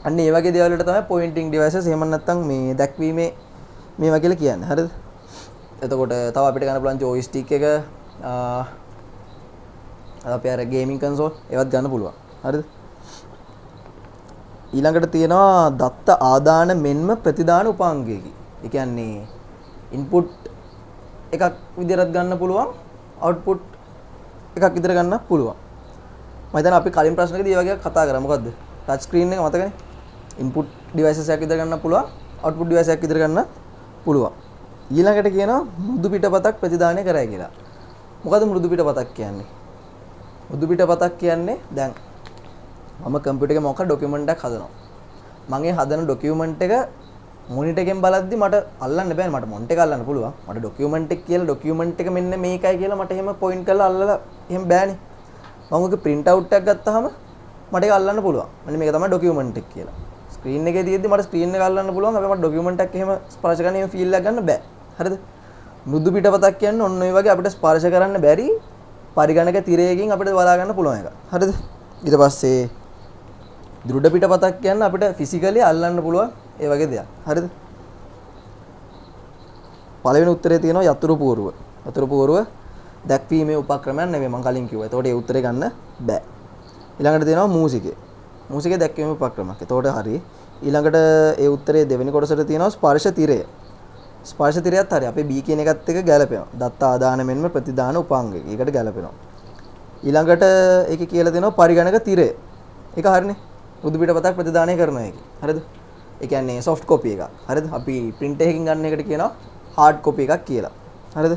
අන්න ඒ වගේ දේවල් වලට තමයි pointing devices එහෙම නැත්නම් මේ දැක්වීමේ මේවා කියලා කියන්නේ. හරිද? එතකොට තව අපිට ගන්න පුළුවන් joystick එක අපි අර ගේමින් කන්සෝල් ඒවත් ගන්න පුළුවන්. හරිද? ඊළඟට තියෙනවා දත්ත ආදාන මෙන්ම ප්‍රතිදාන උපාංගයකි. ඒ කියන්නේ ඉන්පුට් එකක් විදිහට ගන්න පුළුවන්, අවුට්පුට් එකක් විදිහට ගන්න පුළුවන්. මම හිතන්නේ අපි කලින් ප්‍රශ්නකදී ඒ වගේ කතා කරා. මොකද්ද? ටච් ස්ක්‍රීන් එක මතකනේ. ඉන්පුට් ඩිවයිසස් එකක් විදිහට ගන්න පුළුවන්, අවුට්පුට් ඩිවයිස් එකක් විදිහට ගන්න පුළුවන්. ඊළඟට කියනවා මෘදු පිටපතක් ප්‍රතිදානය කරයි කියලා. මොකද මෘදු පිටපතක් කියන්නේ? මෘදු පිටපතක් කියන්නේ දැන් මම කම්පියුටර් එකේ මොකක් ඩොකියුමන්ට් එකක් හදනවා. මම ඒ හදන ඩොකියුමන්ට් එක මොනිටර් එකෙන් බලද්දි මට අල්ලන්න බෑ. මට මොනිටර් එක අල්ලන්න පුළුවන්. මට ඩොකියුමන්ට් එක කියලා ඩොකියුමන්ට් එක මෙන්න මේකයි කියලා මට එහෙම පොයින්ට් කරලා අල්ලලා එහෙම බෑනේ. මම ඔක print out එකක් ගත්තාම මට ඒක අල්ලන්න පුළුවන්. මෙන්න මේක තමයි ඩොකියුමන්ට් එක කියලා. ස්ක්‍රීන් එකේ තියෙද්දි මට ස්ක්‍රීන් එක අල්ලන්න පුළුවන්. හැබැයි මට ඩොකියුමන්ට් එකක් එහෙම ස්පර්ශ කරන්න එහෙම ෆීල් එකක් ගන්න බෑ. හරිද? මෘදු පිටපතක් කියන්නේ ඔන්න ඔය වගේ අපිට ස්පර්ශ කරන්න බැරි පරිගණක තිරයකින් අපිට බලා ගන්න පුළුවන් එක. හරිද? ඊට පස්සේ දෘඩ පිටපතක් කියන්නේ අපිට ෆිසිකලි අල්ලන්න පුළුවන් ඒ වගේ දෙයක්. හරිද? පළවෙනි උත්තරේ තියෙනවා යතුරු පුවරුව. යතුරු පුවරුව දැක්වීමේ උපක්‍රමයක් නෙවෙයි මම කලින් කිව්වා. ඒතකොට ඒ උත්තරේ ගන්න බෑ. ඊළඟට තියෙනවා මූසිකේ. මූසිකේ දැක්වීමේ උපක්‍රමයක්. ඒතකොට හරි. ඊළඟට ඒ උත්තරේ දෙවෙනි කොටසට තියෙනවා ස්පර්ශ තිරය. ස්පර්ශ තිරයත් හරි. අපේ B කියන එකත් එක්ක ගැලපෙනවා. දත්ත ආදාන මෙන්ම ප්‍රතිදාන උපාංගය. ඒකට ගැලපෙනවා. ඊළඟට ඒකේ කියලා තියෙනවා පරිගණක තිරය. ඒක හරිනේ. මෘදු පිටපතක් ප්‍රතිදානය කරනවා ඒක. හරිද? ඒ කියන්නේ soft copy එකක්. හරිද? අපි print එකකින් ගන්න එකට කියනවා hard copy එකක් කියලා. හරිද?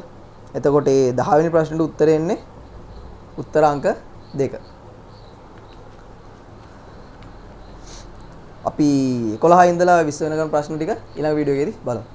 එතකොට මේ 10 වෙනි ප්‍රශ්නෙට උත්තරේ එන්නේ උත්තර අංක 2. අපි 11 ඉඳලා 20 වෙනකම් ප්‍රශ්න ටික ඊළඟ වීඩියෝ එකේදී බලමු.